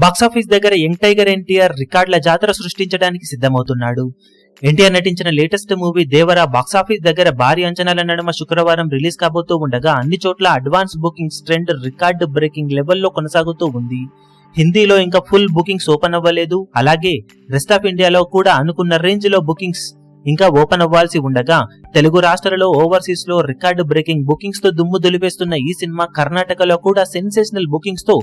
Box office దగ్గర young tiger NTR రికార్డుల జాతర సృష్టించడానికి సిద్ధమవుతున్నాడు. ఎన్టీఆర్ నటించిన లేటెస్ట్ మూవీ దేవర బాక్సాఫీస్ దగ్గర భారీ అంచనాల నడుమ శుక్రవారం రిలీజ్ కాబోతూ ఉండగా అన్ని చోట్ల advance bookings trend record breaking లెవెల్లో కొనసాగుతూ ఉంది. హిందీలో ఇంకా ఫుల్ బుకింగ్స్ ఓపెన్ అవ్వలేదు. అలాగే రెస్ట్ ఆఫ్ ఇండియాలో కూడా అనుకున్న రేంజ్ లో బుకింగ్స్ ఇంకా ఓపెన్ అవ్వాల్సి ఉండగా తెలుగు రాష్ట్రాలలో ఓవర్సీస్ లో రికార్డు బ్రేకింగ్ బుకింగ్స్ తో దుమ్ము దులిపేస్తున్న ఈ సినిమా కర్ణాటకలో కూడా సెన్సేషనల్ బుకింగ్స్ తో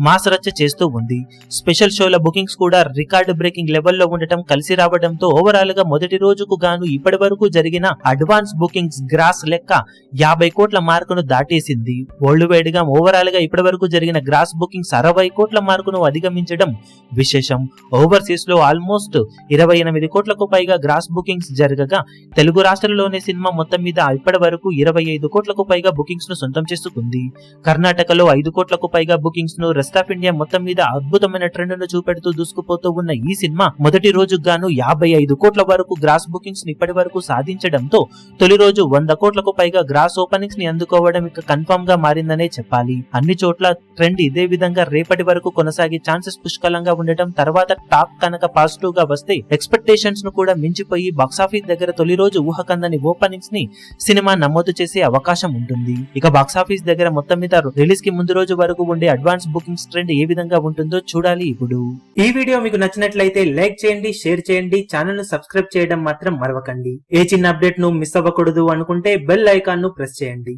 మాస్ రచ్చ చేస్తూ ఉంది. స్పెషల్ షోల బుకింగ్స్ కూడా రికార్డు బ్రేకింగ్ లెవెల్లో ఉండటం కలిసి రావడంతో ఓవరాల్ గా మొదటి రోజుకు గాను ఇప్పటి వరకు జరిగిన అడ్వాన్స్ బుకింగ్స్ గ్రాస్ లెక్క 50 కోట్ల మార్కును దాటేసింది. వరల్డ్ వైడ్ గా ఓవరాల్ గా ఇప్పటి వరకు జరిగిన గ్రాస్ బుకింగ్స్ 60 కోట్ల మార్కును అధిగమించడం విశేషం. ఓవర్సీస్ లో ఆల్మోస్ట్ 28 కోట్లకు పైగా గ్రాస్ బుకింగ్స్ జరగగా తెలుగు రాష్ట్రాల్లోని సినిమా మొత్తం మీద ఇప్పటి వరకు 25 కోట్లకు పైగా బుకింగ్స్ ను సొంతం చేసుకుంది. కర్ణాటకలో 5 కోట్లకు పైగా బుకింగ్స్ ను, రెస్ట్ ఆఫ్ ఇండియా మొత్తం మీద అద్భుతమైన ట్రెండ్ ను చూపెడుతూ దూసుకుపోతూ ఉన్న ఈ సినిమా మొదటి రోజుకు గాను 55 కోట్ల వరకు గ్రాస్ బుకింగ్స్ ని ఇప్పటి వరకు సాధించడంతో తొలి రోజు 100 కోట్లకు పైగా గ్రాస్ ఓపెనింగ్స్ ని అందుకోవడం ఇక కన్ఫర్మ్ గా మారిందనే చెప్పాలి. అన్ని చోట్ల ట్రెండ్ ఇదే విధంగా రేపటి వరకు కొనసాగే ఛాన్సెస్ పుష్కలంగా ఉండటం, తర్వాత టాప్ కనుక పాజిటివ్ గా వస్తే ఎక్స్పెక్టేషన్స్ ను కూడా మించిపోయి బాక్సాఫీస్ దగ్గర తొలి రోజు ఊహకందని ఓపెనింగ్స్ ని సినిమా నమోదు చేసే అవకాశం ఉంటుంది. ఇక బాక్సాఫీస్ దగ్గర మొత్తం మీద రిలీజ్ కి ముందు రోజు వరకు ఉండే అడ్వాన్స్ బుకింగ్స్ ట్రెండ్ ఏ విధంగా ఉంటుందో చూడాలి. ఇప్పుడు ఈ వీడియో మీకు నచ్చినట్లయితే లైక్ చేయండి, షేర్ చేయండి, ఛానల్ ను సబ్స్క్రైబ్ చేయడం మాత్రం మరవకండి. ఏ చిన్న అప్డేట్ ను మిస్ అవ్వకూడదు అనుకుంటే బెల్ ఐకాన్ ను ప్రెస్ చేయండి.